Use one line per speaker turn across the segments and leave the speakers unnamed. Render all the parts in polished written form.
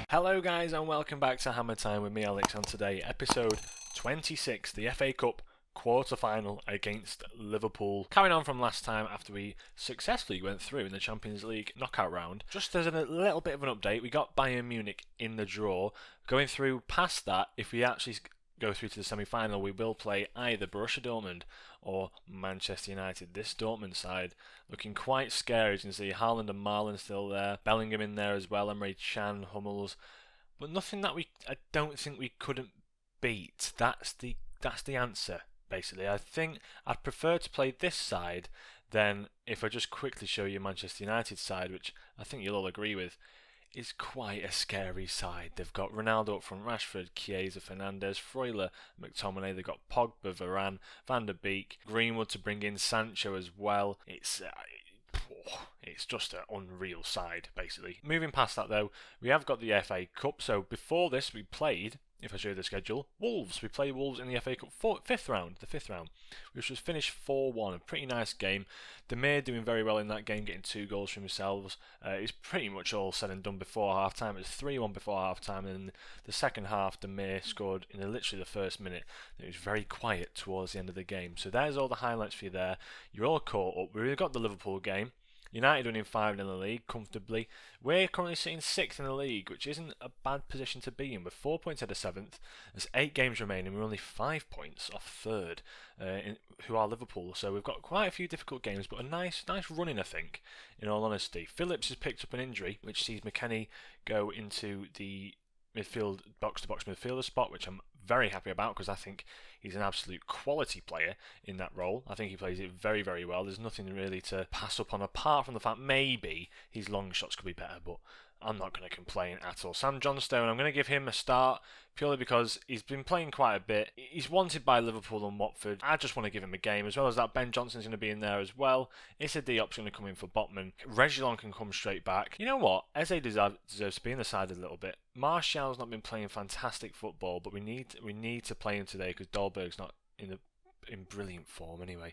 Hello guys and welcome back to Hammer Time with me Alex, and today episode 26, the FA Cup quarter-final against Liverpool. Carrying on from last time after we successfully went through in the Champions League knockout round. Just as a little bit of an update, we got Bayern Munich in the draw. Going through past that, if we actually go through to the semi-final, we will play either Borussia Dortmund or Manchester United. This Dortmund side looking quite scary. As you can see, Haaland and Marlon still there, Bellingham in there as well, Emre Can, Hummels, but nothing that I don't think we couldn't beat. That's the answer. Basically, I think I'd prefer to play this side than if I just quickly show you Manchester United side, which I think you'll all agree with is quite a scary side. They've got Ronaldo up front, Rashford, Chiesa, Fernandes, Freuler, McTominay. They've got Pogba, Varane, Van der Beek, Greenwood to bring in Sancho as well. It's just an unreal side, basically. Moving past that, though, we have got the FA Cup. So before this, we played, if I show you the schedule, Wolves. We played Wolves in the FA Cup the fifth round, which was finished 4-1. A pretty nice game. Demir doing very well in that game, getting 2 goals for themselves. It's pretty much all said and done before half-time. It was 3-1 before half-time, and in the second half, Demir scored in literally the first minute. It was very quiet towards the end of the game. So there's all the highlights for you there. You're all caught up. We've got the Liverpool game. United winning 5 in the league comfortably. We're currently sitting 6th in the league, which isn't a bad position to be in. We're 4 points ahead of 7th. There's 8 games remaining. We're only 5 points off 3rd, who are Liverpool. So we've got quite a few difficult games, but a nice running, I think, in all honesty. Phillips has picked up an injury, which sees McKennie go into the midfield, box-to-box midfielder spot, which I'm very happy about because I think he's an absolute quality player in that role. I think he plays it very, very well. There's nothing really to pass up on apart from the fact maybe his long shots could be better, but I'm not going to complain at all. Sam Johnstone, I'm going to give him a start purely because he's been playing quite a bit. He's wanted by Liverpool and Watford. I just want to give him a game. As well as that, Ben Johnson's going to be in there as well. Issa Diop's going to come in for Botman. Reguilon can come straight back. You know what? Eze deserves to be in the side a little bit. Martial's not been playing fantastic football, but we need to play him today because Dolberg's not in brilliant form anyway.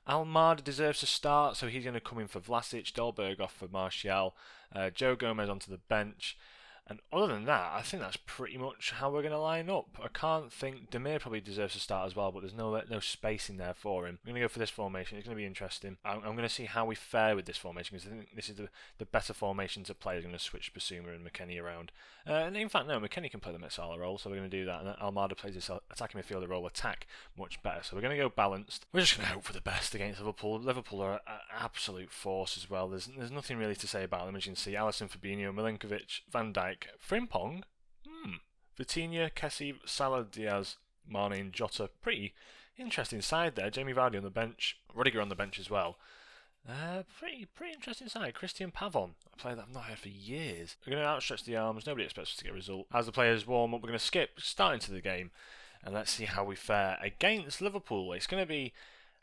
Almada deserves to start, so he's going to come in for Vlasic. Dolberg off for Martial. Joe Gomez onto the bench. And other than that, I think that's pretty much how we're going to line up. I can't think... Demir probably deserves to start as well, but there's no space in there for him. I'm going to go for this formation. It's going to be interesting. I'm going to see how we fare with this formation, because I think this is the better formation to play. I'm going to switch Basuma and McKennie around. And in fact, no, McKennie can play the Metsala role, so we're going to do that. And Almada plays this attacking midfielder role, attack much better. So we're going to go balanced. We're just going to hope for the best against Liverpool. Liverpool are an absolute force as well. There's nothing really to say about them. As you can see, Alisson, Fabinho, Milinkovic, Van Dijk, Frimpong, Vitinha, Kessie, Salah, Diaz, Mane and Jota. Pretty interesting side there. Jamie Vardy on the bench, Rudiger on the bench as well. Pretty interesting side. Christian Pavon, a player that I've not heard for years. We're going to outstretch the arms. Nobody expects us to get a result. As the players warm up, we're going to start into the game, and let's see how we fare against Liverpool. It's going to be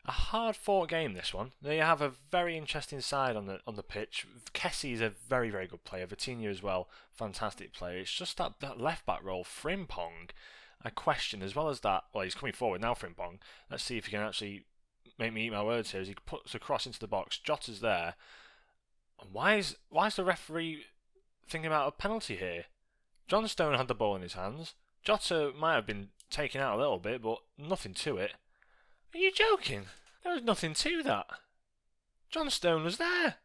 a hard-fought game, this one. They have a very interesting side on the pitch. Kessie is a very, very good player. Vitinha as well, fantastic player. It's just that left-back role, Frimpong, I question, as well as that. Well, he's coming forward now, Frimpong. Let's see if he can actually make me eat my words here as he puts a cross into the box. Jota's there. And why is the referee thinking about a penalty here? Johnstone had the ball in his hands. Jota might have been taken out a little bit, but nothing to it. Are you joking? There was nothing to that. Johnstone was there.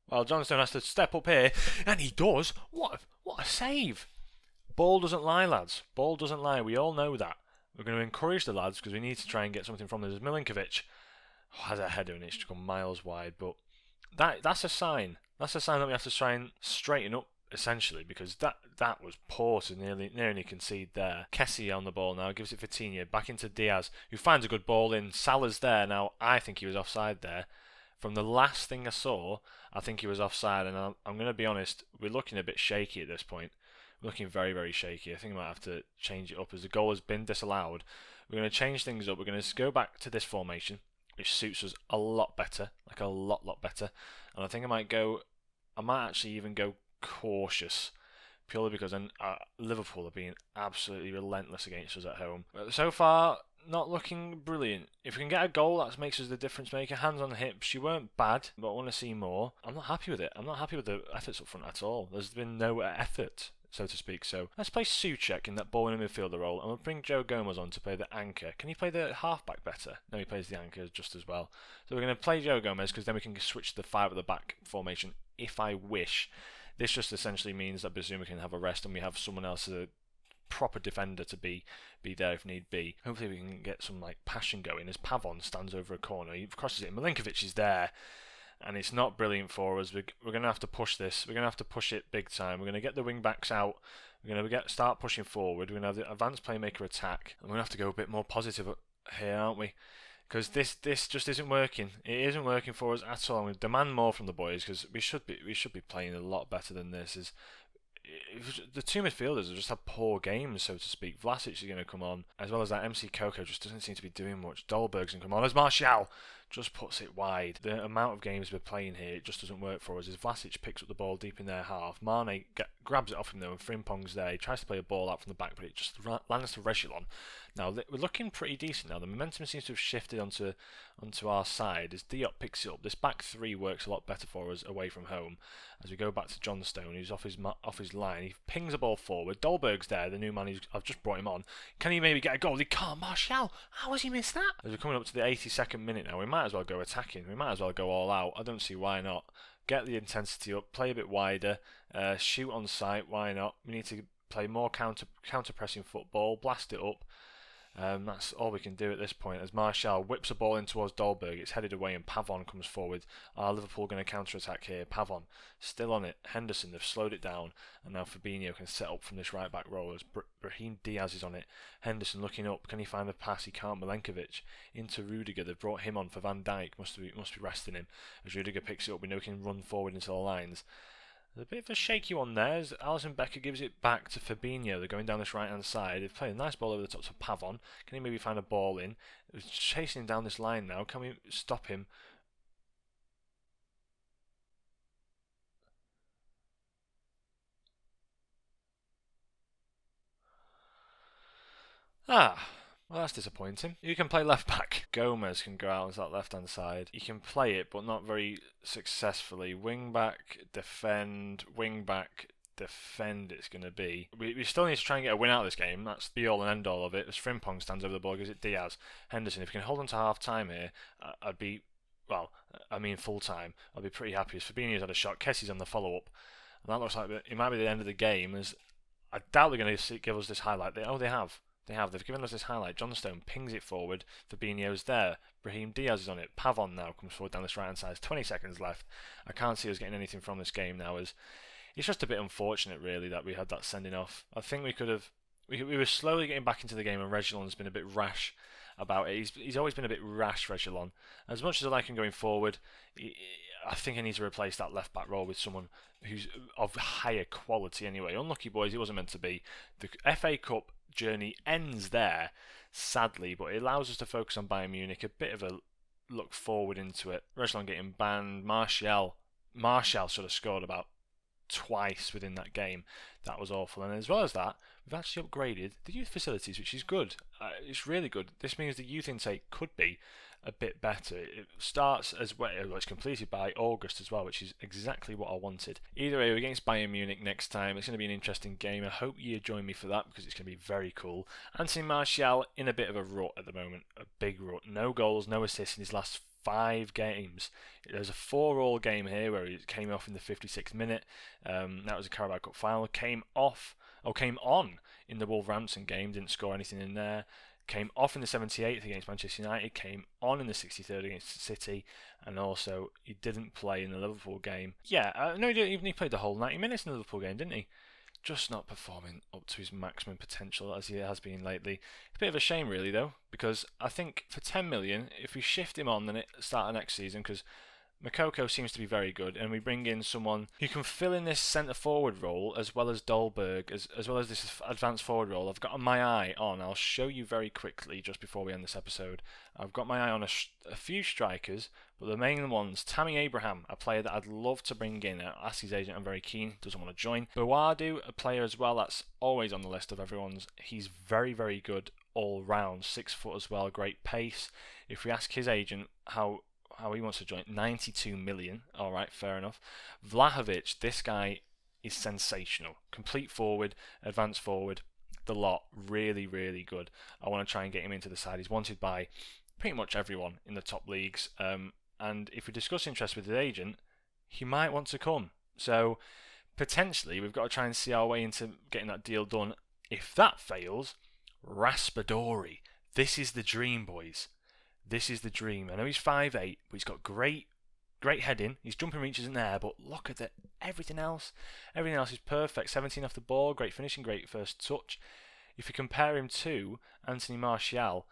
Well, Johnstone has to step up here, and he does. What a save. Ball doesn't lie, lads. Ball doesn't lie. We all know that. We're going to encourage the lads because we need to try and get something from them. There's Milinkovic. Has a header and it's gone miles wide, but that's a sign. That's a sign that we have to try and straighten up, essentially, because that was poor to nearly concede there. Kessie on the ball now, gives it Vitinha, back into Diaz, who finds a good ball in. Salah's there now. I think he was offside there. From the last thing I saw, I think he was offside, and I'm going to be honest, we're looking a bit shaky at this point. We're looking very, very shaky. I think I might have to change it up as the goal has been disallowed. We're going to change things up. We're going to go back to this formation, which suits us a lot better, like a lot better. And I think I might actually even go cautious, purely because Liverpool are being absolutely relentless against us at home. But so far, not looking brilliant. If we can get a goal, that makes us the difference maker. Hands on the hips, she weren't bad, but I want to see more. I'm not happy with it. I'm not happy with the efforts up front at all. There's been no effort so to speak. So let's play Souček in that ball in the midfielder role, and we'll bring Joe Gomez on to play the anchor. Can he play the halfback better? No, he plays the anchor just as well. So we're going to play Joe Gomez because then we can switch to the 5 at the back formation if I wish. This just essentially means that Bazuma can have a rest and we have someone else as a proper defender to be there if need be. Hopefully we can get some like passion going as Pavon stands over a corner. He crosses it, and Milinkovic is there. And it's not brilliant for us. We're going to have to push this. We're going to have to push it big time. We're going to get the wing backs out. We're going to start pushing forward. We're going to have the advanced playmaker attack. And we're going to have to go a bit more positive here, aren't we? Because this just isn't working. It isn't working for us at all. I'm going to demand more from the boys because we should be playing a lot better than this. The two midfielders have just had poor games, so to speak. Vlasic is going to come on, as well as that MC Coco just doesn't seem to be doing much. Dolberg's going to come on as Martial just puts it wide. The amount of games we're playing here, it just doesn't work for us. As Vlasic picks up the ball deep in their half, Mane grabs it off him though, and Frimpong's there. He tries to play a ball out from the back, but it just lands to Reguilon. Now we're looking pretty decent now. The momentum seems to have shifted onto our side as Diop picks it up. This back 3 works a lot better for us away from home. As we go back to Johnstone, who's off his line, he pings the ball forward. Dolberg's there, the new man I've just brought him on. Can he maybe get a goal? He can't. Martial, how has he missed that? As we're coming up to the 82nd minute now, we might as well go attacking. We might as well go all out. I don't see why not. Get the intensity up, play a bit wider, shoot on sight. Why not? We need to play more counter pressing football, blast it up. That's all we can do at this point as Martial whips a ball in towards Dolberg. It's headed away and Pavon comes forward. Are Liverpool going to counter-attack here? Pavon still on it. Henderson, they've slowed it down, and now Fabinho can set up from this right back role as Brahim Diaz is on it. Henderson looking up. Can he find the pass? He can't. Milinkovic into Rudiger. They've brought him on for Van Dijk. Must be resting him as Rudiger picks it up. We know he can run forward into the lines. There's a bit of a shaky one there as Alisson Becker gives it back to Fabinho. They're going down this right hand side. They've played a nice ball over the top to Pavon. Can he maybe find a ball in? He's chasing down this line now. Can we stop him? Well, that's disappointing. You can play left back. Gomez can go out onto that left hand side. You can play it, but not very successfully. Wing back, defend. Wing back, defend. It's going to be. We still need to try and get a win out of this game. That's the all and end all of it. As Frimpong stands over the ball, gives it Diaz. Henderson. If we can hold on to half time here, I'd be. Well, I mean full time. I'd be pretty happy. As Fabinho's had a shot, Kessie's on the follow up, and that looks like it might be the end of the game. As I doubt they're going to give us this highlight. They have. They've given us this highlight. Johnstone pings it forward. Fabinho's there. Brahim Diaz is on it. Pavon now comes forward down this right hand side. There's 20 seconds left. I can't see us getting anything from this game now. As it's just a bit unfortunate, really, that we had that sending off. I think we could have. We were slowly getting back into the game, and Reguilon's been a bit rash about it. He's always been a bit rash, Reguilon. As much as I like him going forward, I think I need to replace that left back role with someone who's of higher quality anyway. Unlucky boys, it wasn't meant to be. The FA Cup journey ends there, sadly, but it allows us to focus on Bayern Munich, a bit of a look forward into it. Reguilon getting banned. Martial sort of scored about twice within that game. That was awful. And as well as that, we've actually upgraded the youth facilities, which is good. It's really good. This means the youth intake could be a bit better. It starts as well, it's completed by August as well, which is exactly what I wanted. Either way, we're against Bayern Munich next time. It's going to be an interesting game. I hope you join me for that because it's going to be very cool. Anthony Martial in a bit of a rut at the moment, a big rut. No goals, no assists in his last 5 games. There's a 4-all game here where he came off in the 56th minute. That was a Carabao Cup final. Came on in the Wolverhampton game. Didn't score anything in there. Came off in the 78th against Manchester United. Came on in the 63rd against City, and also he didn't play in the Liverpool game. Yeah, no, he played the whole 90 minutes in the Liverpool game, didn't he? Just not performing up to his maximum potential as he has been lately. It's a bit of a shame, really, though, because I think for 10 million, if we shift him on, then it start of next season, because Makoko seems to be very good, and we bring in someone who can fill in this centre forward role as well as Dolberg, as well as this advanced forward role. I've got my eye on. I'll show you very quickly just before we end this episode. I've got my eye on a few strikers, but the main ones: Tammy Abraham, a player that I'd love to bring in. I asked his agent, I'm very keen. Doesn't want to join. Buadu, a player as well that's always on the list of everyone's. He's very, very good all round. 6 foot as well, great pace. If we ask his agent how he wants to join, 92 million. All right, fair enough. Vlahovic, this guy is sensational. Complete forward, advanced forward, the lot, really, really good. I want to try and get him into the side. He's wanted by pretty much everyone in the top leagues. And if we discuss interest with his agent, he might want to come. So potentially we've got to try and see our way into getting that deal done. If that fails, Raspadori. This is the dream, boys. This is the dream. I know he's 5'8", but he's got great heading. His jumping reach isn't there, but look at it. Everything else is perfect. 17 off the ball, great finishing, great first touch. If you compare him to Anthony Martial,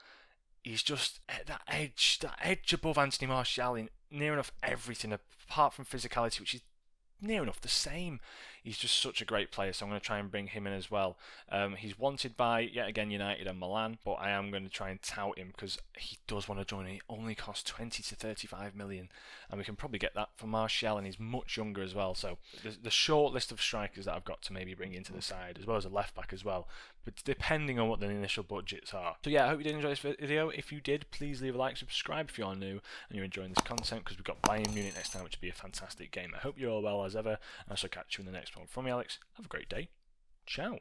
he's just that edge above Anthony Martial in near enough everything apart from physicality, which is near enough the same. He's just such a great player, so I'm going to try and bring him in as well. He's wanted by, yet again, United and Milan, but I am going to try and tout him because he does want to join. He only costs 20 to 35 million, and we can probably get that for Martial, and he's much younger as well. So the short list of strikers that I've got to maybe bring into the side, as well as a left back as well, but depending on what the initial budgets are. So yeah, I hope you did enjoy this video. If you did, please leave a like, subscribe if you are new and you're enjoying this content, because we've got Bayern Munich next time, which will be a fantastic game. I hope you're all well as ever, and I shall catch you in the next one. From me, Alex, have a great day. Ciao.